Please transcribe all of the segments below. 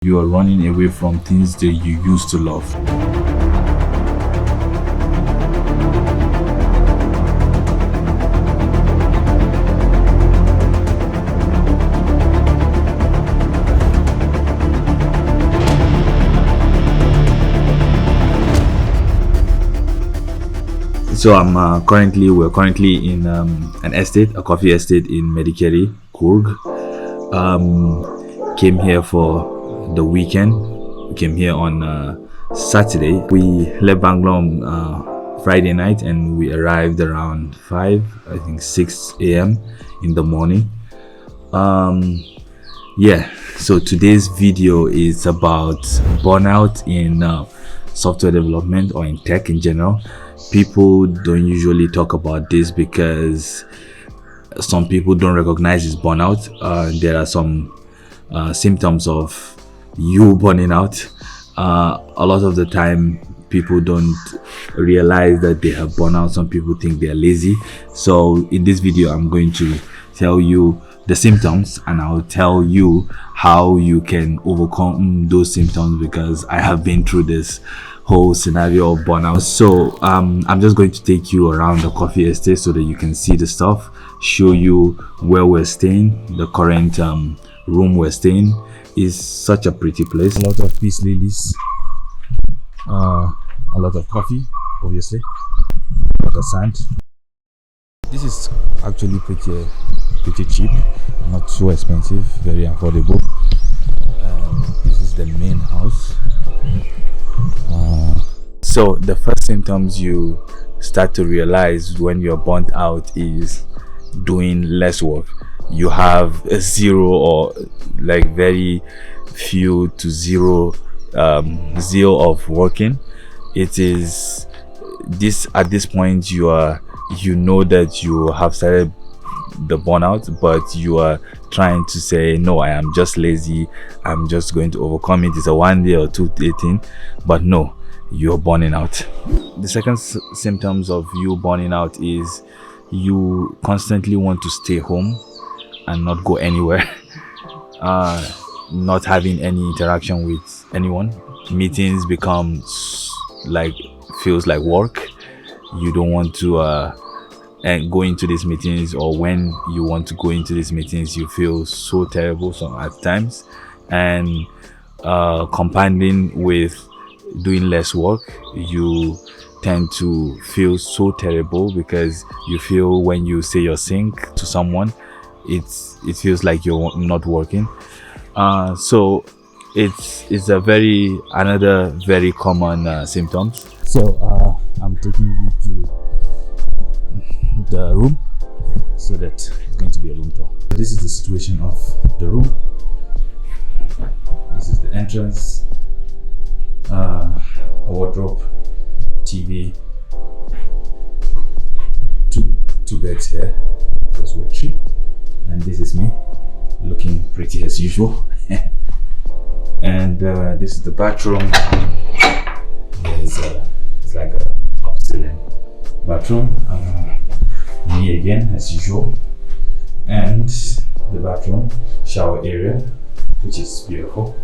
You are running away from things that you used to love. So we're currently in an estate, a coffee estate in Medicare, Coorg. Came here for the weekend. We came here on Saturday. We left Bangalore on Friday night and we arrived around 6 a.m. in the morning. So today's video is about burnout in software development or in tech in general. People don't usually talk about this because some people don't recognize it's burnout. There are some symptoms of you burning out. A lot of the time people don't realize that they have burnout. Some people think they are lazy. So in this video I'm going to tell you the symptoms and I'll tell you how you can overcome those symptoms, because I have been through this whole scenario of burnout. So I'm just going to take you around the coffee estate so that you can see the stuff, show you where we're staying. The current room we're staying is such a pretty place. A lot of peace lilies, a lot of coffee, obviously, a lot of sand. This is actually pretty cheap, not so expensive, very affordable. This is the main house. So the first symptoms you start to realize when you're burnt out is doing less work. You have a zero or like very few to zero zeal of working. It is this at this point you know that you have started the burnout, but you are trying to say, no, I am just lazy, I'm just going to overcome it. It's a 1 day or 2 day thing, but no, you're burning out. The second symptoms of you burning out is you constantly want to stay home and not go anywhere. Not having any interaction with anyone. Meetings feels like work. You don't want to and go into these meetings, or when you want to go into these meetings you feel so terrible at times. And compounding with doing less work, you tend to feel so terrible because you feel when you say your sync to someone, it feels like you're not working. So it's another very common symptoms. So I'm taking you to the room so that it's going to be a room tour. This is the situation of the room. This is the entrance, a wardrobe, TV, two beds here because we're three, and this is me looking pretty as usual. And this is the bathroom. It's like a upstairs bathroom. Me again as usual, and the bathroom shower area, which is beautiful.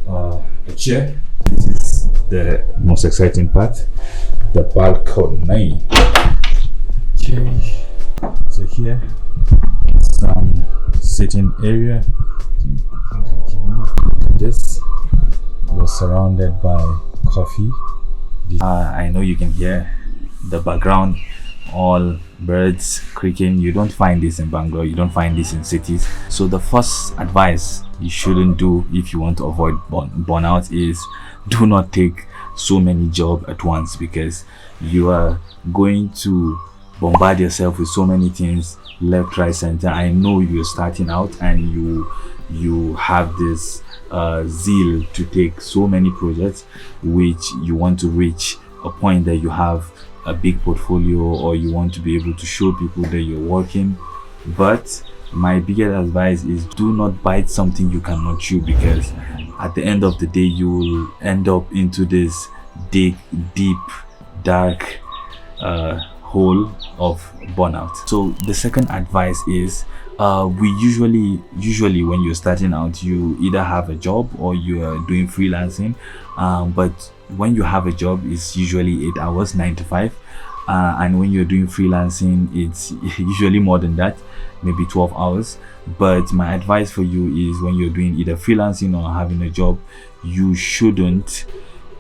A chair. This is the most exciting part, the balcony. Okay, so here some sitting area. This was surrounded by coffee. I know you can hear the background, all birds creaking. You don't find this in Bangalore, you don't find this in cities. So the first advice you shouldn't do if you want to avoid burnout is do not take so many jobs at once, because you are going to bombard yourself with so many things left, right, center. I know you're starting out and you have this zeal to take so many projects which you want to reach a point that you have a big portfolio, or you want to be able to show people that you're working. But my biggest advice is do not bite something you cannot chew, because at the end of the day you will end up into this deep dark hole of burnout. So the second advice is We usually when you're starting out, you either have a job or you are doing freelancing. But when you have a job, it's usually 8 hours, 9 to 5. And when you're doing freelancing, it's usually more than that, maybe 12 hours. But my advice for you is, when you're doing either freelancing or having a job, you shouldn't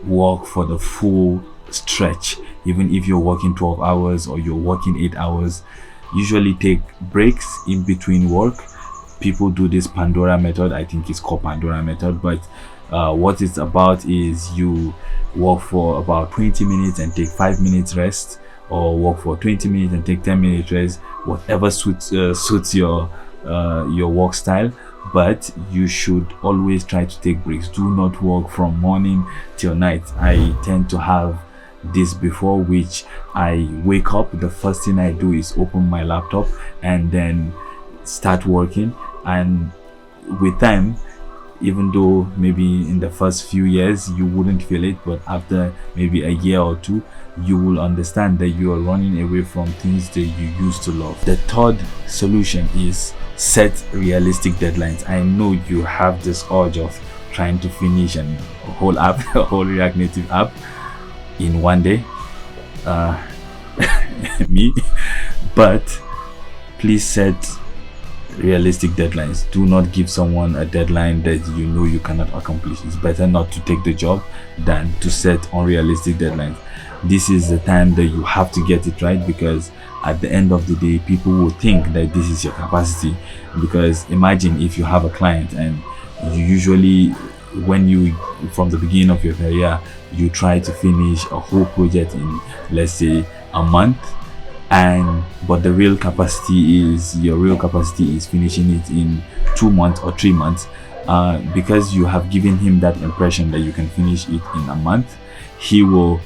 work for the full stretch. Even if you're working 12 hours or you're working 8 hours, usually take breaks in between work. People do this Pandora method. I think it's called Pandora method, but what it's about is you work for about 20 minutes and take 5 minutes rest, or work for 20 minutes and take 10 minutes rest, whatever suits your work style. But you should always try to take breaks. Do not work from morning till night. I tend to have this before, which I wake up, the first thing I do is open my laptop and then start working. And with time, even though maybe in the first few years you wouldn't feel it, but after maybe a year or two, you will understand that you are running away from things that you used to love. The third solution is set realistic deadlines. I know you have this urge of trying to finish a whole app, a whole React Native app in one day. Me. But please set realistic deadlines. Do not give someone a deadline that you know you cannot accomplish. It's better not to take the job than to set unrealistic deadlines. This is the time that you have to get it right, because at the end of the day, people will think that this is your capacity. Because imagine if you have a client and you usually, when you, from the beginning of your career, you try to finish a whole project in, let's say, a month, but the real capacity is, your real capacity is finishing it in 2 months or 3 months, because you have given him that impression that you can finish it in a month, he will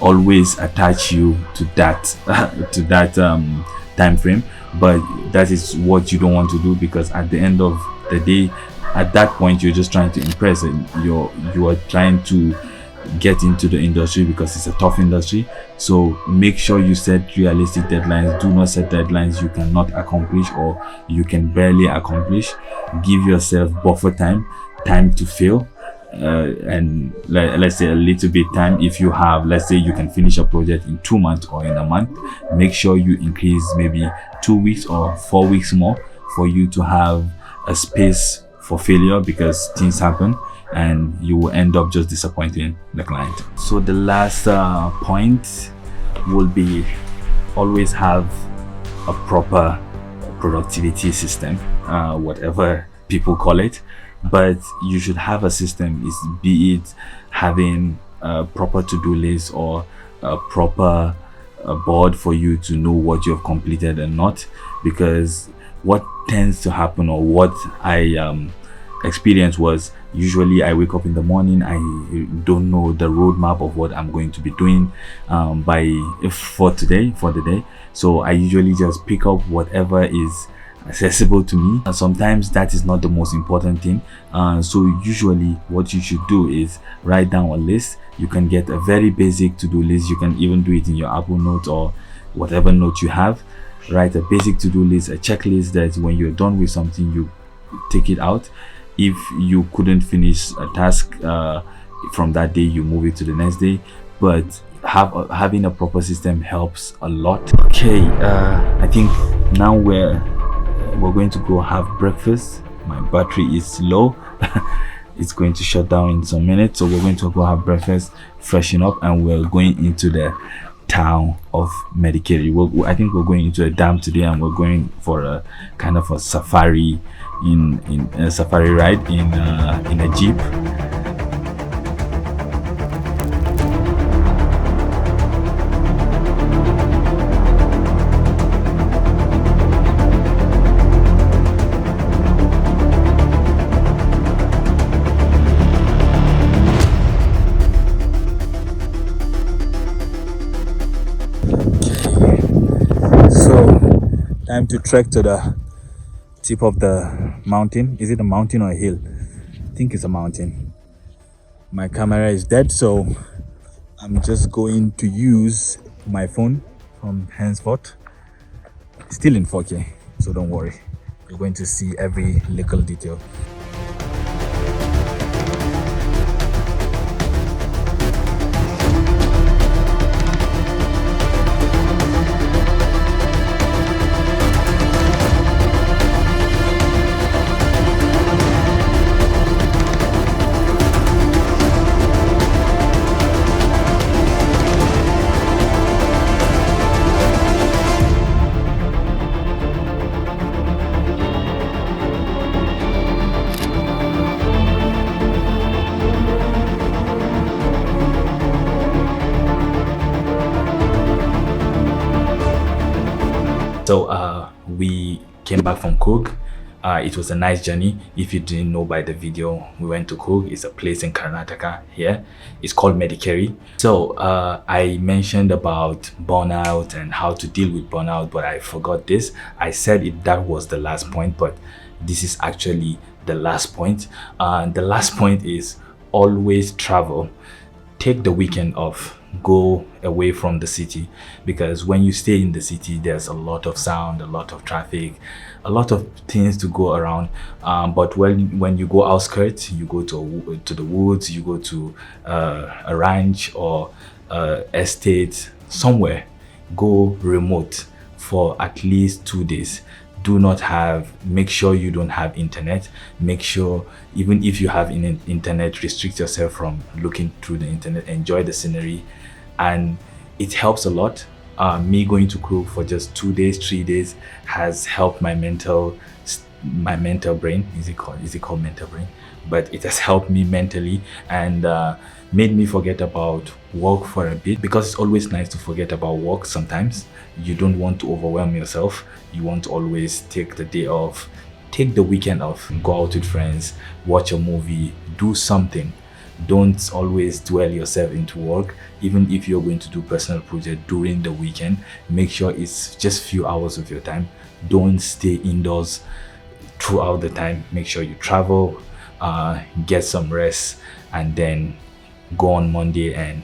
always attach you to that time frame. But that is what you don't want to do, because at the end of the day, at that point, you're just trying to impress, and you are trying to get into the industry because it's a tough industry. So make sure you set realistic deadlines. Do not set deadlines you cannot accomplish or you can barely accomplish. Give yourself buffer time to fail, and let's say a little bit time. If you have, let's say you can finish a project in 2 months or in a month, make sure you increase maybe 2 weeks or 4 weeks more for you to have a space for failure, because things happen and you will end up just disappointing the client. So the last point will be, always have a proper productivity system, whatever people call it, but you should have a system. Be it having a proper to-do list or a proper board for you to know what you have completed and not. Because what tends to happen, or what I experience, was usually I wake up in the morning, I don't know the roadmap of what I'm going to be doing for the day. So I usually just pick up whatever is accessible to me, and sometimes that is not the most important thing. So usually what you should do is write down a list. You can get a very basic to-do list. You can even do it in your Apple Notes or whatever note you have. Write a basic to-do list, a checklist, that when you're done with something, you take it out. If you couldn't finish a task from that day, you move it to the next day. But having a proper system helps a lot. Okay, I think now we're going to go have breakfast. My battery is low. It's going to shut down in some minutes, so we're going to go have breakfast, freshen up, and we're going into the town of Medicare. I think we're going into a dam today, and we're going for a kind of a safari in a safari ride in a jeep. Time to trek to the tip of the mountain. Is it a mountain or a hill? I think it's a mountain. My camera is dead, so I'm just going to use my phone from henceforth. Still in 4K, so don't worry. You're going to see every little detail. So we came back from Coorg. It was a nice journey. If you didn't know by the video, we went to Coorg. It's a place in Karnataka here. It's called Medicare. So I mentioned about burnout and how to deal with burnout, but I forgot this. I said that was the last point, but this is actually the last point. The last point is always travel. Take the weekend off, go away from the city, because when you stay in the city there's a lot of sound, a lot of traffic, a lot of things to go around. But when you go outskirts, you go to the woods, you go to a ranch or estate somewhere, go remote for at least 2 days. Make sure you don't have internet. Make sure, even if you have internet, restrict yourself from looking through the internet. Enjoy the scenery, and it helps a lot. Me going to Coorg for just 2 days, 3 days has helped my mental brain. Is it called mental brain? But it has helped me mentally and made me forget about work for a bit, because it's always nice to forget about work sometimes. You don't want to overwhelm yourself. You want to always take the day off, take the weekend off, go out with friends, watch a movie, do something. Don't always dwell yourself into work. Even if you're going to do personal project during the weekend, make sure it's just few hours of your time. Don't stay indoors throughout the time. Make sure you travel, get some rest, and then go on Monday and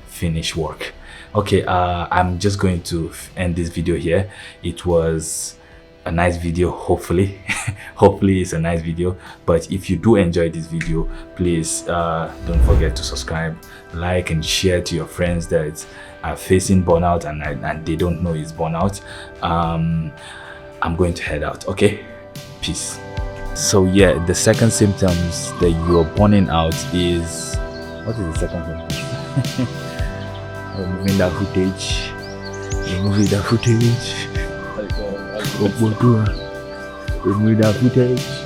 finish work. Okay, I'm just going to end this video here. It was a nice video, hopefully. Hopefully it's a nice video. But if you do enjoy this video, please don't forget to subscribe, like, and share to your friends that are facing burnout and they don't know it's burnout. I'm going to head out. Okay, peace. So yeah, the second symptoms that you're burning out is, what is the second symptom? Removing that footage. Remove that footage.